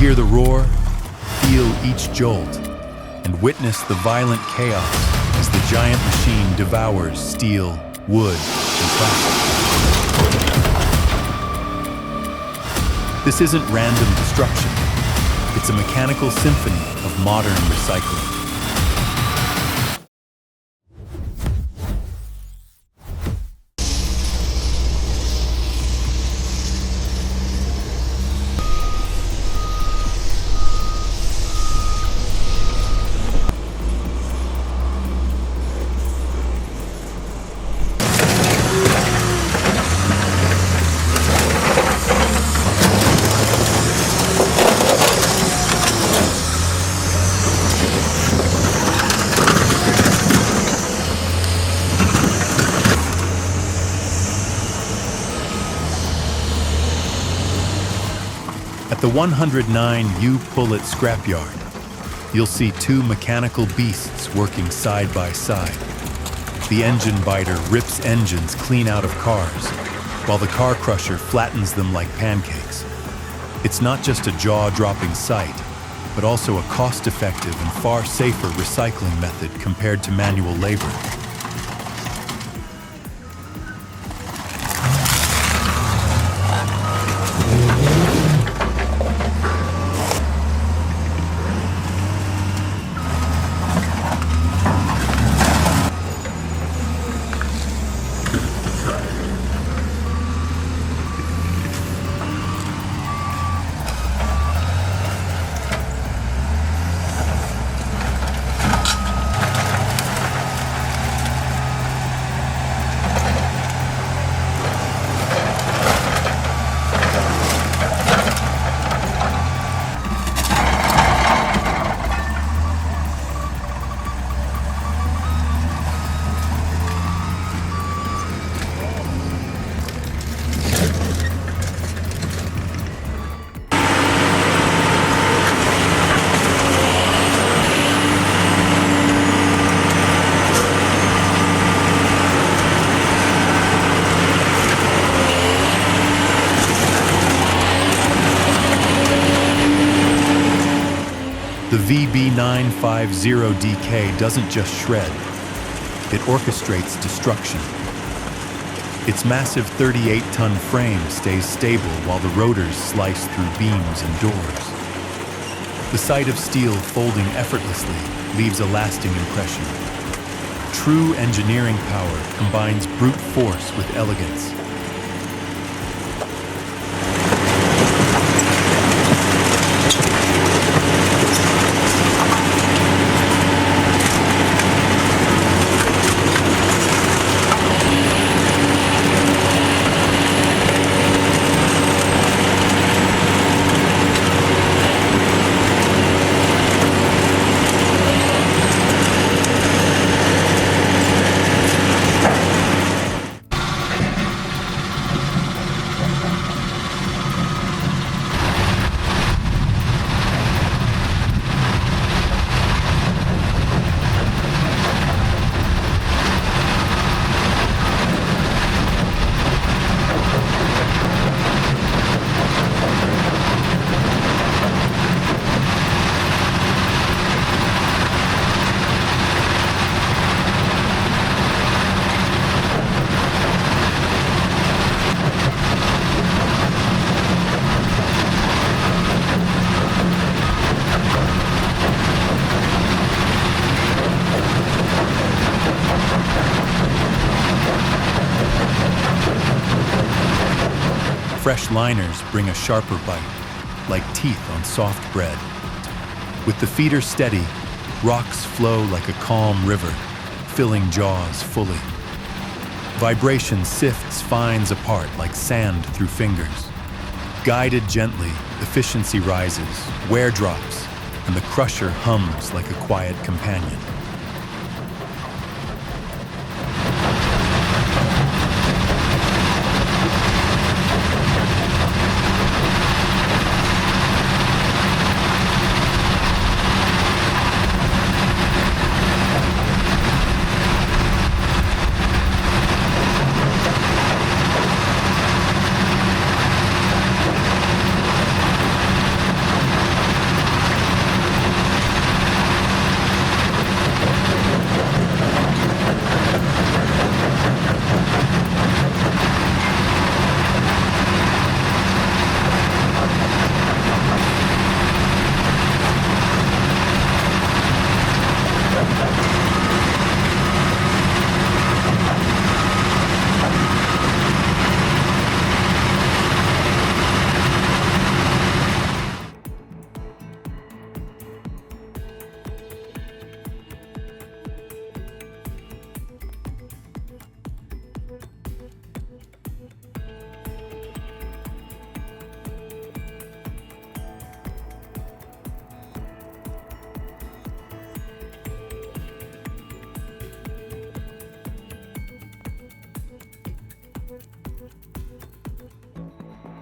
hear the roar, feel each jolt, and witness the violent chaos as the giant machine devours steel, wood, and plastic. This isn't random destruction. It's a mechanical symphony of modern recycling. At the 109 U Pullet scrapyard, you'll see two mechanical beasts working side by side. The engine biter rips engines clean out of cars, while the car crusher flattens them like pancakes. It's not just a jaw-dropping sight, but also a cost-effective and far safer recycling method compared to manual labor. The VB950DK doesn't just shred, it orchestrates destruction. Its massive 38-ton frame stays stable while the rotors slice through beams and doors. The sight of steel folding effortlessly leaves a lasting impression. True engineering power combines brute force with elegance. Fresh liners bring a sharper bite, like teeth on soft bread. With the feeder steady, rocks flow like a calm river, filling jaws fully. Vibration sifts fines apart like sand through fingers. Guided gently, efficiency rises, wear drops, and the crusher hums like a quiet companion.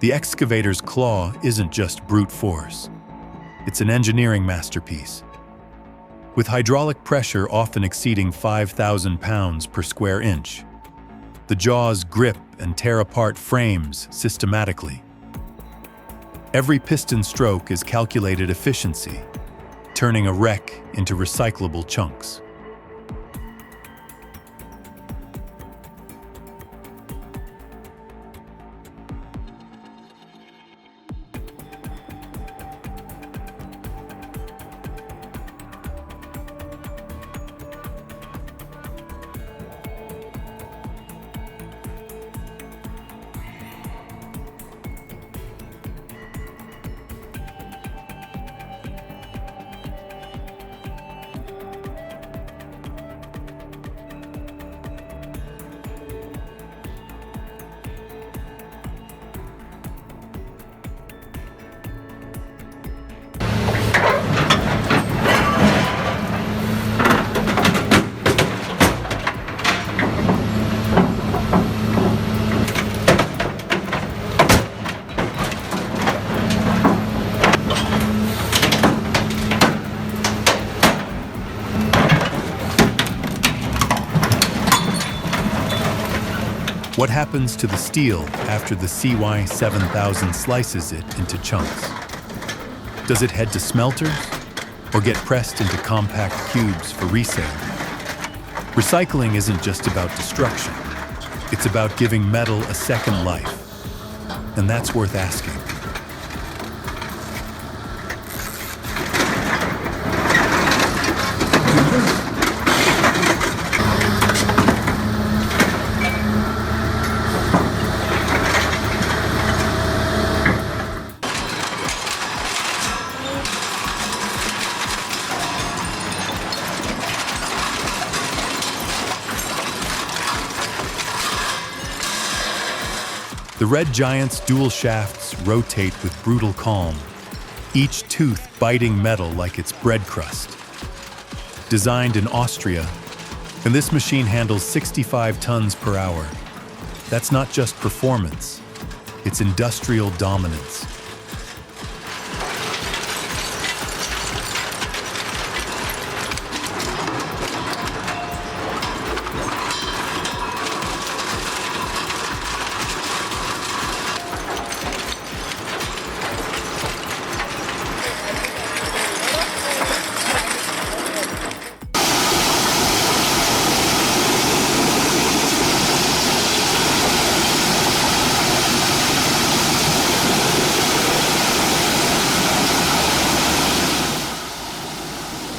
The excavator's claw isn't just brute force. It's an engineering masterpiece. With hydraulic pressure often exceeding 5,000 pounds per square inch, the jaws grip and tear apart frames systematically. Every piston stroke is calculated efficiency, turning a wreck into recyclable chunks. What happens to the steel after the CY7000 slices it into chunks? Does it head to smelters or get pressed into compact cubes for resale? Recycling isn't just about destruction. It's about giving metal a second life. And that's worth asking. The Red Giant's dual shafts rotate with brutal calm, each tooth biting metal like it's bread crust. Designed in Austria, and this machine handles 65 tons per hour. That's not just performance, it's industrial dominance.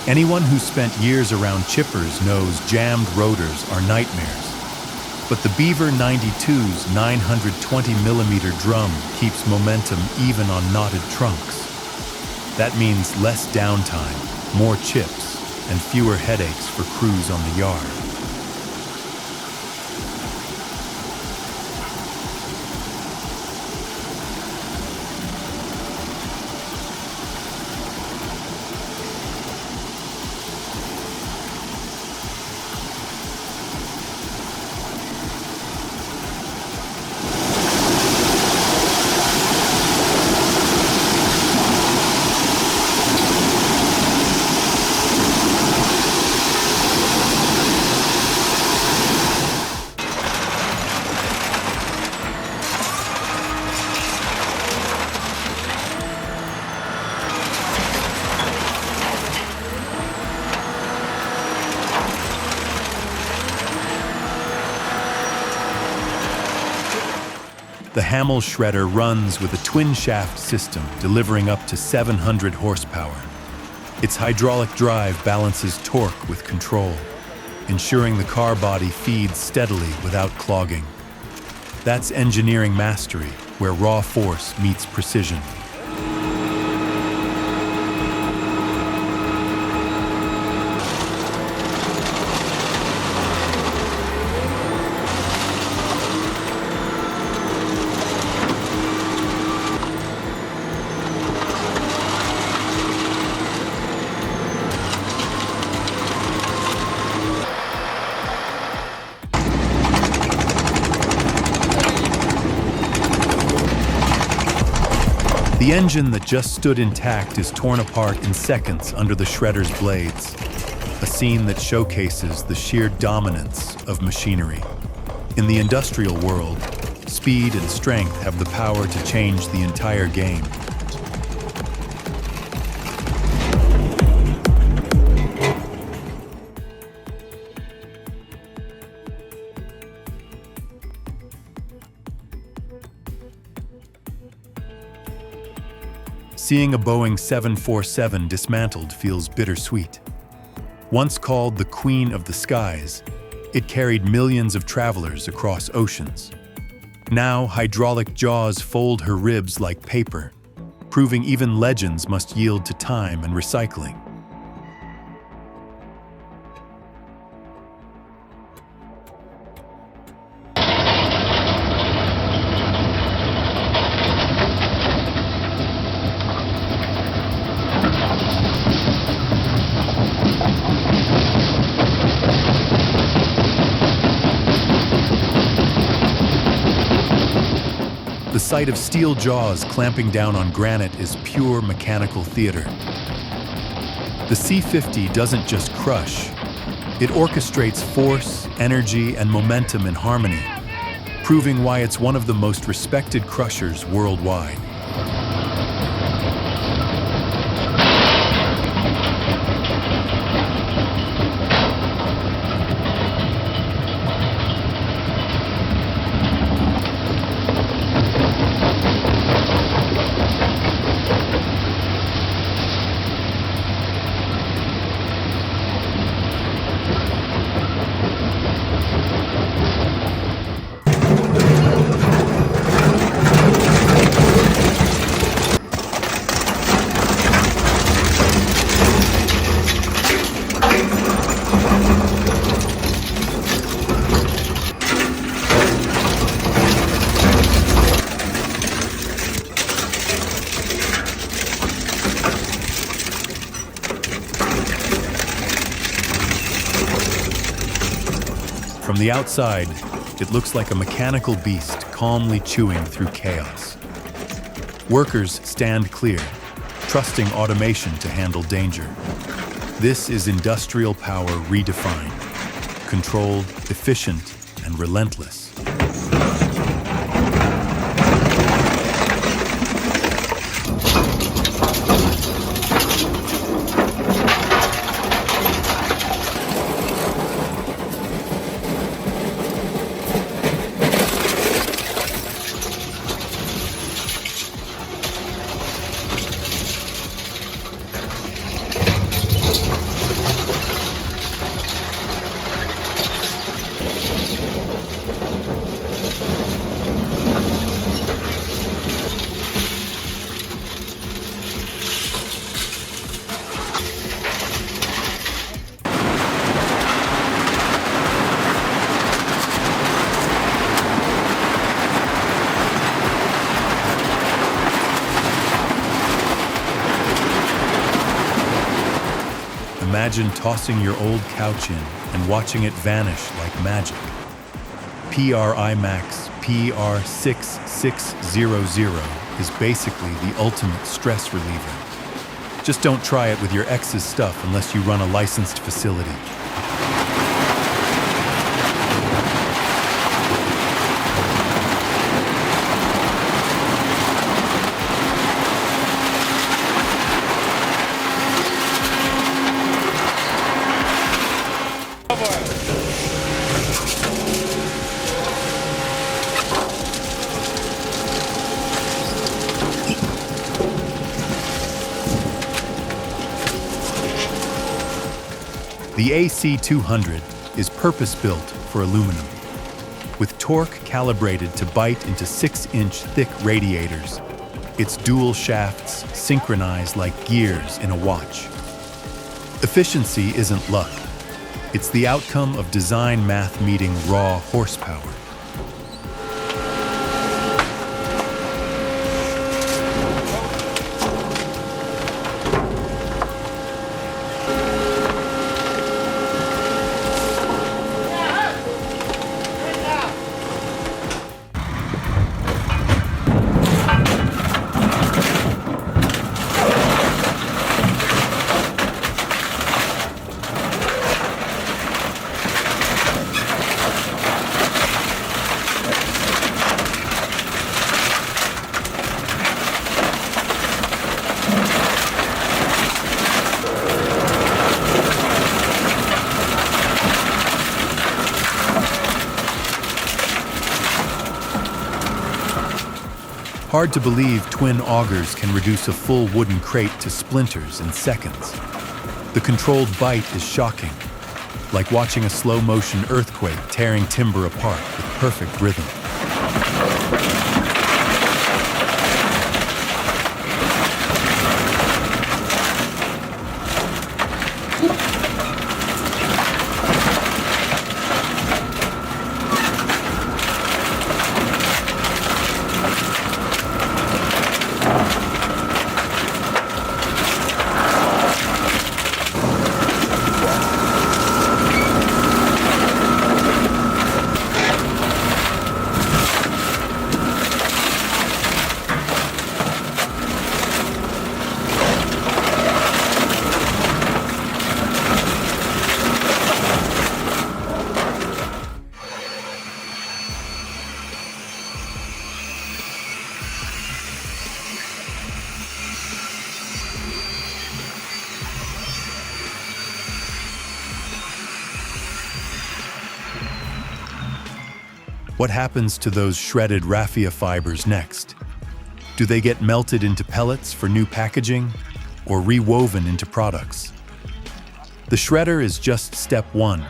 Anyone who's spent years around chippers knows jammed rotors are nightmares. But the Beaver 92's 920mm drum keeps momentum even on knotted trunks. That means less downtime, more chips, and fewer headaches for crews on the yard. The Hamel shredder runs with a twin-shaft system delivering up to 700 horsepower. Its hydraulic drive balances torque with control, ensuring the car body feeds steadily without clogging. That's engineering mastery, where raw force meets precision. The engine that just stood intact is torn apart in seconds under the shredder's blades, a scene that showcases the sheer dominance of machinery. In the industrial world, speed and strength have the power to change the entire game. Seeing a Boeing 747 dismantled feels bittersweet. Once called the Queen of the Skies, it carried millions of travelers across oceans. Now, hydraulic jaws fold her ribs like paper, proving even legends must yield to time and recycling. The sight of steel jaws clamping down on granite is pure mechanical theater. The C-50 doesn't just crush, it orchestrates force, energy, and momentum in harmony, proving why it's one of the most respected crushers worldwide. From the outside, it looks like a mechanical beast calmly chewing through chaos. Workers stand clear, trusting automation to handle danger. This is industrial power redefined, controlled, efficient, and relentless. Imagine tossing your old couch in and watching it vanish like magic. PRI Max PR6600 is basically the ultimate stress reliever. Just don't try it with your ex's stuff unless you run a licensed facility. The AC200 is purpose-built for aluminum. With torque calibrated to bite into 6-inch thick radiators, its dual shafts synchronize like gears in a watch. Efficiency isn't luck. It's the outcome of design math meeting raw horsepower. Hard to believe twin augers can reduce a full wooden crate to splinters in seconds. The controlled bite is shocking, like watching a slow-motion earthquake tearing timber apart with perfect rhythm. What happens to those shredded raffia fibers next? Do they get melted into pellets for new packaging or rewoven into products? The shredder is just step one.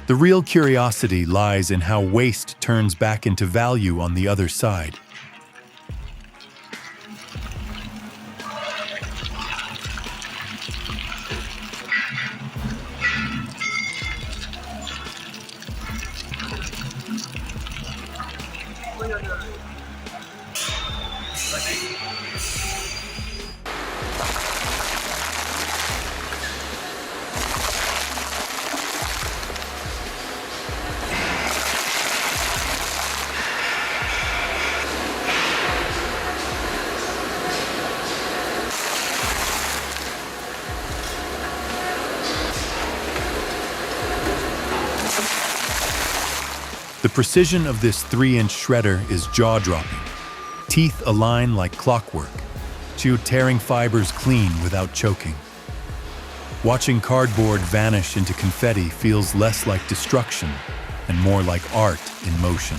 The real curiosity lies in how waste turns back into value on the other side. The precision of this 3-inch shredder is jaw-dropping. Teeth align like clockwork, tearing fibers clean without choking. Watching cardboard vanish into confetti feels less like destruction and more like art in motion.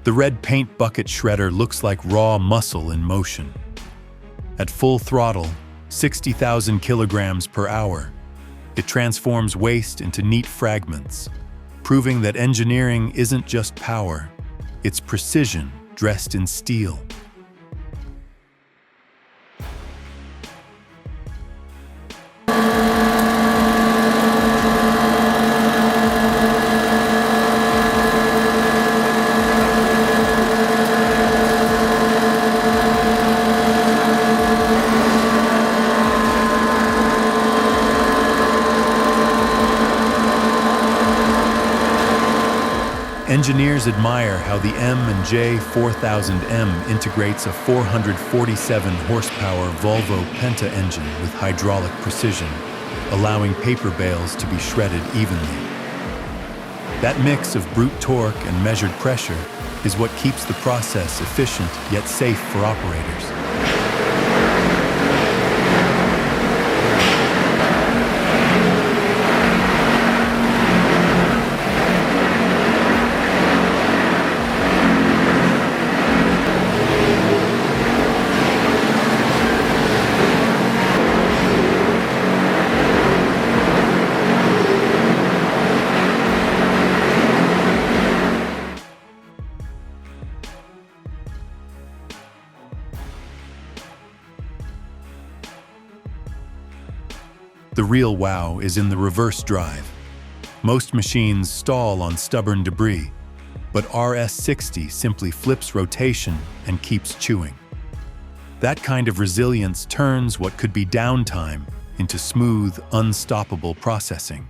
The red paint bucket shredder looks like raw muscle in motion. At full throttle, 60,000 kilograms per hour, it transforms waste into neat fragments, proving that engineering isn't just power, it's precision dressed in steel. Engineers admire how the M&J 4000M integrates a 447 horsepower Volvo Penta engine with hydraulic precision, allowing paper bales to be shredded evenly. That mix of brute torque and measured pressure is what keeps the process efficient yet safe for operators. The real wow is in the reverse drive. Most machines stall on stubborn debris, but RS60 simply flips rotation and keeps chewing. That kind of resilience turns what could be downtime into smooth, unstoppable processing.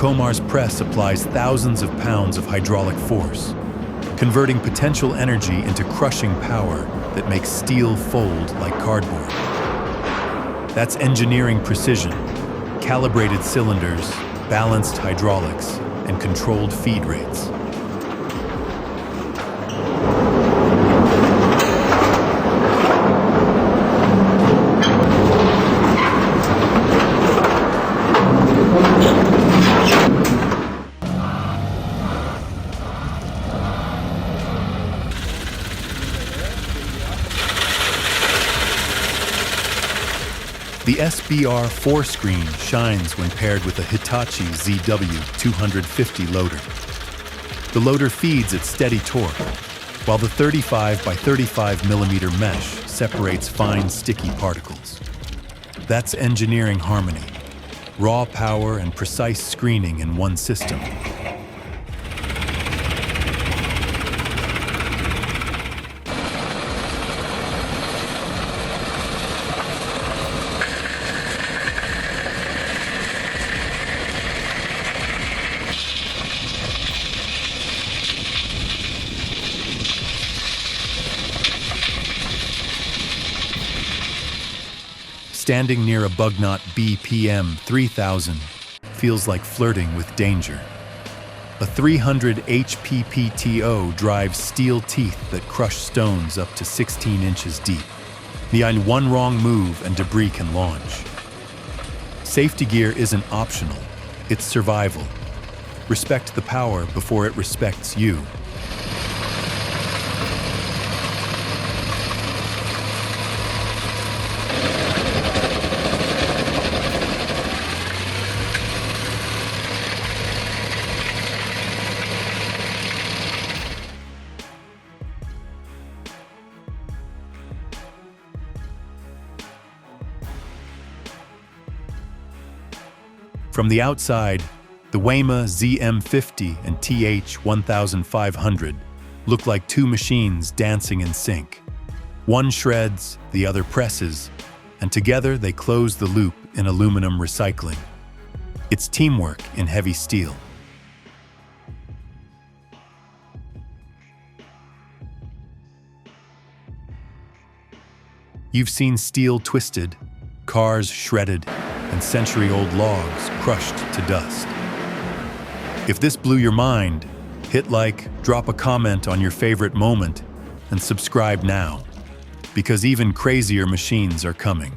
Komar's press applies thousands of pounds of hydraulic force, thousands of pounds of hydraulic force, converting potential energy into crushing power that makes steel fold like cardboard. That's engineering precision, calibrated cylinders, balanced hydraulics, and controlled feed rates. The SBR 4-screen shines when paired with a Hitachi ZW250 loader. The loader feeds at steady torque, while the 35 by 35 millimeter mesh separates fine, sticky particles. That's engineering harmony, raw power and precise screening in one system. Standing near a Bugnut BPM 3000 feels like flirting with danger. A 300 HPPTO drives steel teeth that crush stones up to 16 inches deep. Behind one wrong move and debris can launch. Safety gear isn't optional, it's survival. Respect the power before it respects you. From the outside, the Wayma ZM50 and TH1500 look like two machines dancing in sync. One shreds, the other presses, and together they close the loop in aluminum recycling. It's teamwork in heavy steel. You've seen steel twisted, cars shredded, and century-old logs crushed to dust. If this blew your mind, hit like, drop a comment on your favorite moment, and subscribe now, because even crazier machines are coming.